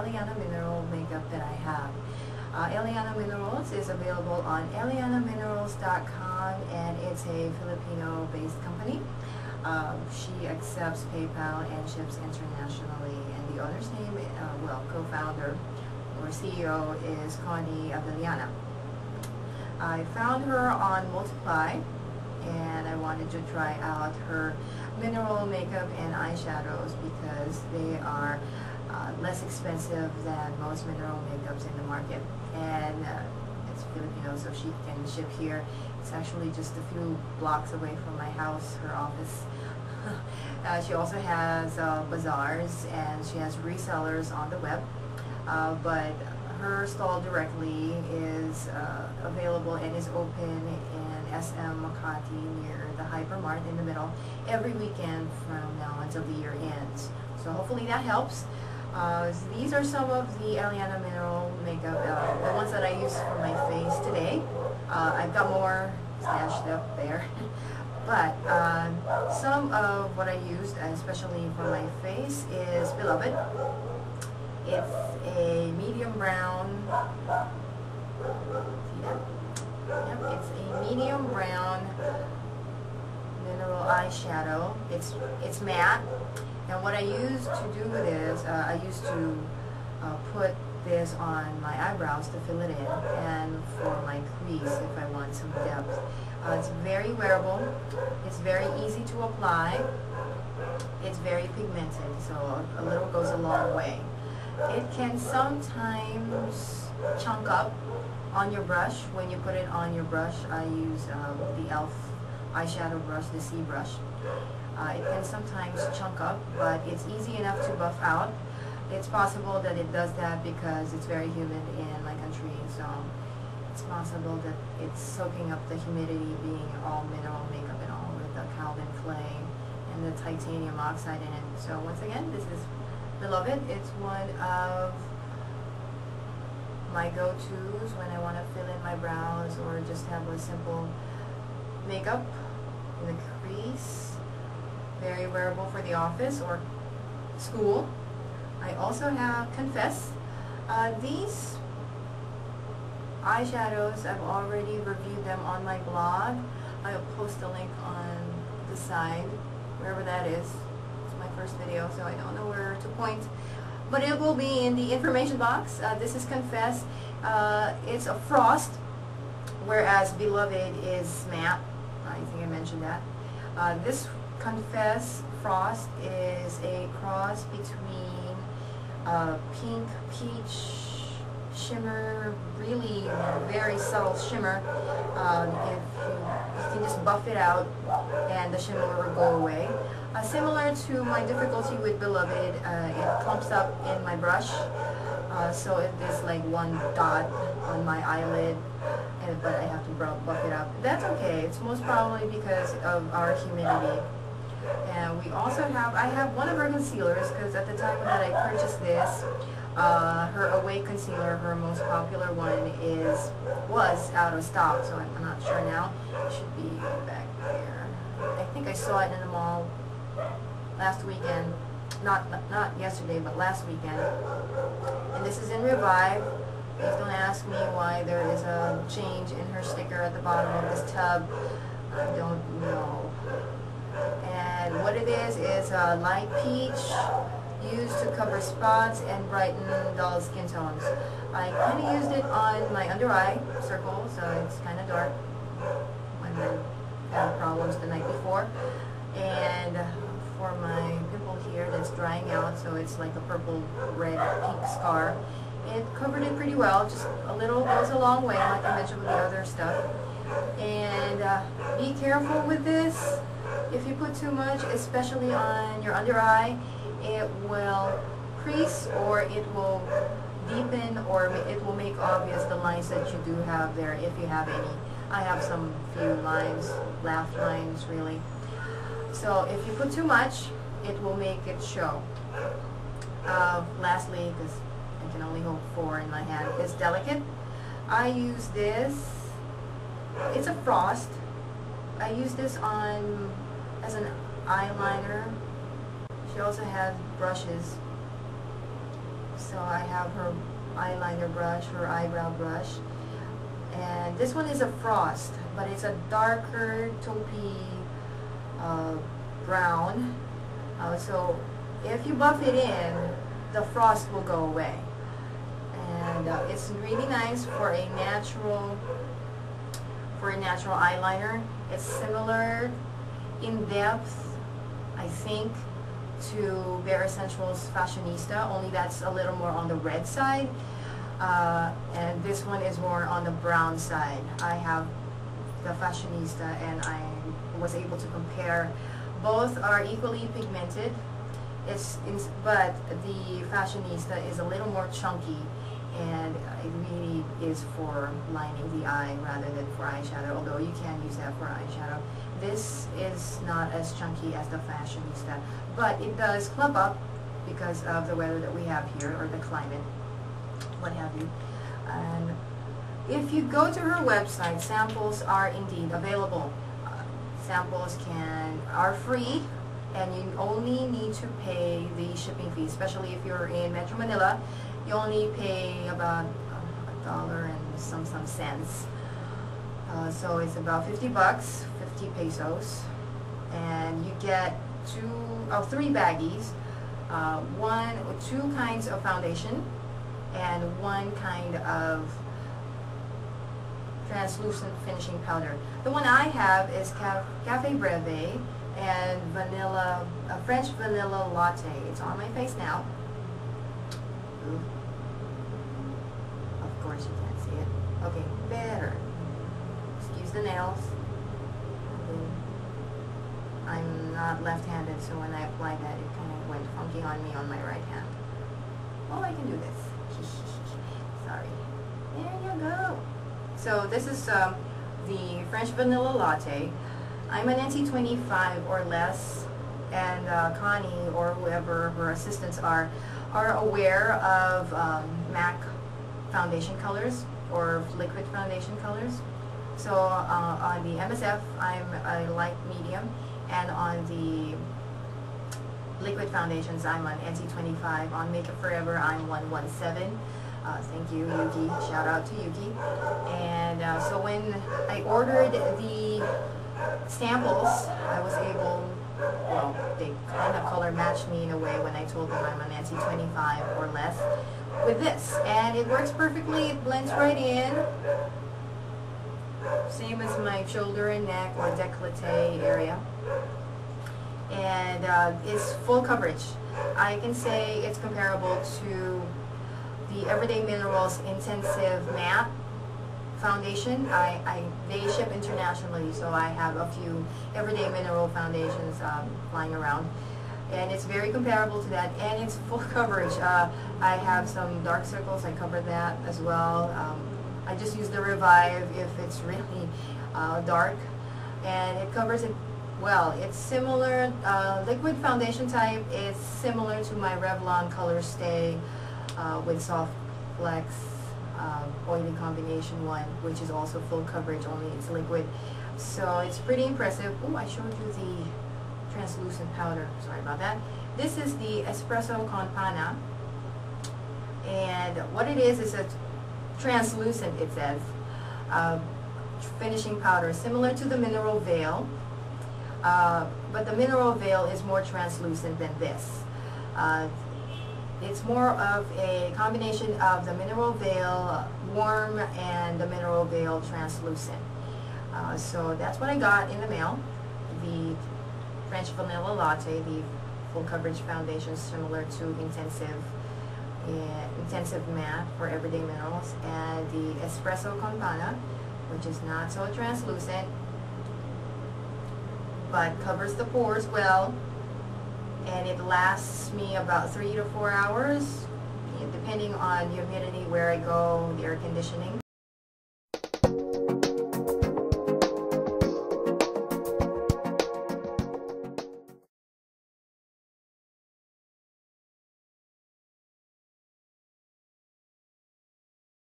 Ellana mineral makeup that I have. Ellana Minerals is available on ellanaminerals.com, and it's a Filipino-based company. She accepts PayPal and ships internationally, and the owner's name, co-founder or CEO is Connie Ellana. I found her on Multiply, and I wanted to try out her mineral makeup and eyeshadows because they are less expensive than most mineral makeups in the market, and it's Filipino, so she can ship here. It's actually just a few blocks away from my house, her office. She also has bazaars, and she has resellers on the web, but her stall directly is available and is open in SM Makati near the Hypermart in the middle every weekend from now until the year ends. So hopefully that helps. These are some of the Ellana mineral makeup, the ones that I use for my face today. I've got more stashed up there. But some of what I used, especially for my face, is Beloved. It's a medium brown. See that? Yep, it's a medium brown mineral eyeshadow. It's matte. And what I used to do this, I used to put this on my eyebrows to fill it in, and for my crease if I want some depth. It's very wearable. It's very easy to apply. It's very pigmented, so a little goes a long way. It can sometimes chunk up on your brush. When you put it on your brush, I use the e.l.f. eyeshadow brush, the C brush. It can sometimes chunk up, but it's easy enough to buff out. It's possible that it does that because it's very humid in my country, so it's possible that it's soaking up the humidity, being all mineral makeup and all with the Calvin clay and the titanium oxide in it. So once again, this is Beloved. It's one of my go-tos when I want to fill in my brows or just have a simple makeup in the crease. Very wearable for the office or school. I also have Confess. These eyeshadows, I've already reviewed them on my blog. I'll post a link on the side, wherever that is. It's my first video, so I don't know where to point. But it will be in the information box. This is Confess. It's a frost, whereas Beloved is matte. I think I mentioned that. This Confess Frost is a cross between pink, peach, shimmer, really very subtle shimmer. If you can just buff it out and the shimmer will go away. Similar to my difficulty with Beloved, it clumps up in my brush, so it is like one dot on my eyelid, but I have to buff it up. That's okay. It's most probably because of our humidity. And we also have, I have one of her concealers, because at the time that I purchased this, her Awake concealer, her most popular one, was out of stock, so I'm not sure now. It should be back there. I think I saw it in the mall last weekend, not yesterday, but last weekend. And this is in Revive. Please don't ask me why there is a change in her sticker at the bottom of this tub. I don't know. And what it is light peach, used to cover spots and brighten dull skin tones. I kind of used it on my under eye circle, so it's kind of dark when I had problems the night before. And for my pimple here that's drying out, so it's like a purple, red, pink scar. It covered it pretty well. Just a little goes a long way, like I mentioned with the other stuff. And be careful with this. If you put too much, especially on your under eye, it will crease, or it will deepen, or it will make obvious the lines that you do have there, if you have any. I have some few lines, laugh lines really. So if you put too much, it will make it show. Lastly, because I can only hold 4 in my hand, is Delicate. I use this. It's a frost. I use this on as an eyeliner. She also has brushes. So I have her eyeliner brush, her eyebrow brush. And this one is a frost, but it's a darker taupey brown. So if you buff it in, the frost will go away. And it's really nice for a natural eyeliner. It's similar in depth, I think, to Bare Essentials Fashionista, only that's a little more on the red side. And this one is more on the brown side. I have the Fashionista and I was able to compare. Both are equally pigmented, but the Fashionista is a little more chunky, and it really is for lining the eye rather than for eyeshadow, although you can use that for eyeshadow. This is not as chunky as the Fashionista, but it does clump up because of the weather that we have here, or the climate, what have you. And if you go to her website, samples are indeed available. Samples are free, and you only need to pay the shipping fee, especially if you're in Metro Manila. You only pay about $1 and some cents. So it's about 50 bucks, 50 pesos, and you get three baggies, two kinds of foundation, and one kind of translucent finishing powder. The one I have is Cafe Breve and vanilla, French vanilla latte. It's on my face now. Ooh. Of course you can't see it. Okay, better. Excuse the nails. I'm not left-handed, so when I applied that, it kind of went funky on me on my right hand. Well, I can do this. Sorry. There you go. So this is the French vanilla latte. I'm an NC25 or less, and Connie or whoever her assistants are aware of MAC foundation colors or liquid foundation colors. So on the MSF, I'm a light medium, and on the liquid foundations, I'm on NC25. On Makeup Forever, I'm 117. Thank you, Yuki. Shout out to Yuki. And so when I ordered the samples, I was able, well, they kind of color matched me in a way when I told them I'm an NC25 or less with this. And it works perfectly. It blends right in. Same as my shoulder and neck or décolleté area. And it's full coverage. I can say it's comparable to the Everyday Minerals Intensive Matte Foundation. They ship internationally, so I have a few Everyday Mineral foundations lying around. And it's very comparable to that, and it's full coverage. I have some dark circles, I covered that as well. I just use the Revive if it's really dark, and it covers it well. It's similar, liquid foundation type. It's similar to my Revlon Color Stay with Soft Flex oily combination one, which is also full coverage, only it's liquid. So it's pretty impressive. Oh, I showed you the translucent powder. Sorry about that. This is the Espresso Con Panna, and what it is a translucent, it says, finishing powder, similar to the Mineral Veil, but the Mineral Veil is more translucent than this. It's more of a combination of the Mineral Veil warm and the Mineral Veil translucent. So that's what I got in the mail. The French Vanilla Latte, the full coverage foundation similar to Intensive Matte for Everyday Minerals, and the Espresso Con Panna, which is not so translucent but covers the pores well, and it lasts me about 3 to 4 hours, depending on humidity, where I go, the air conditioning.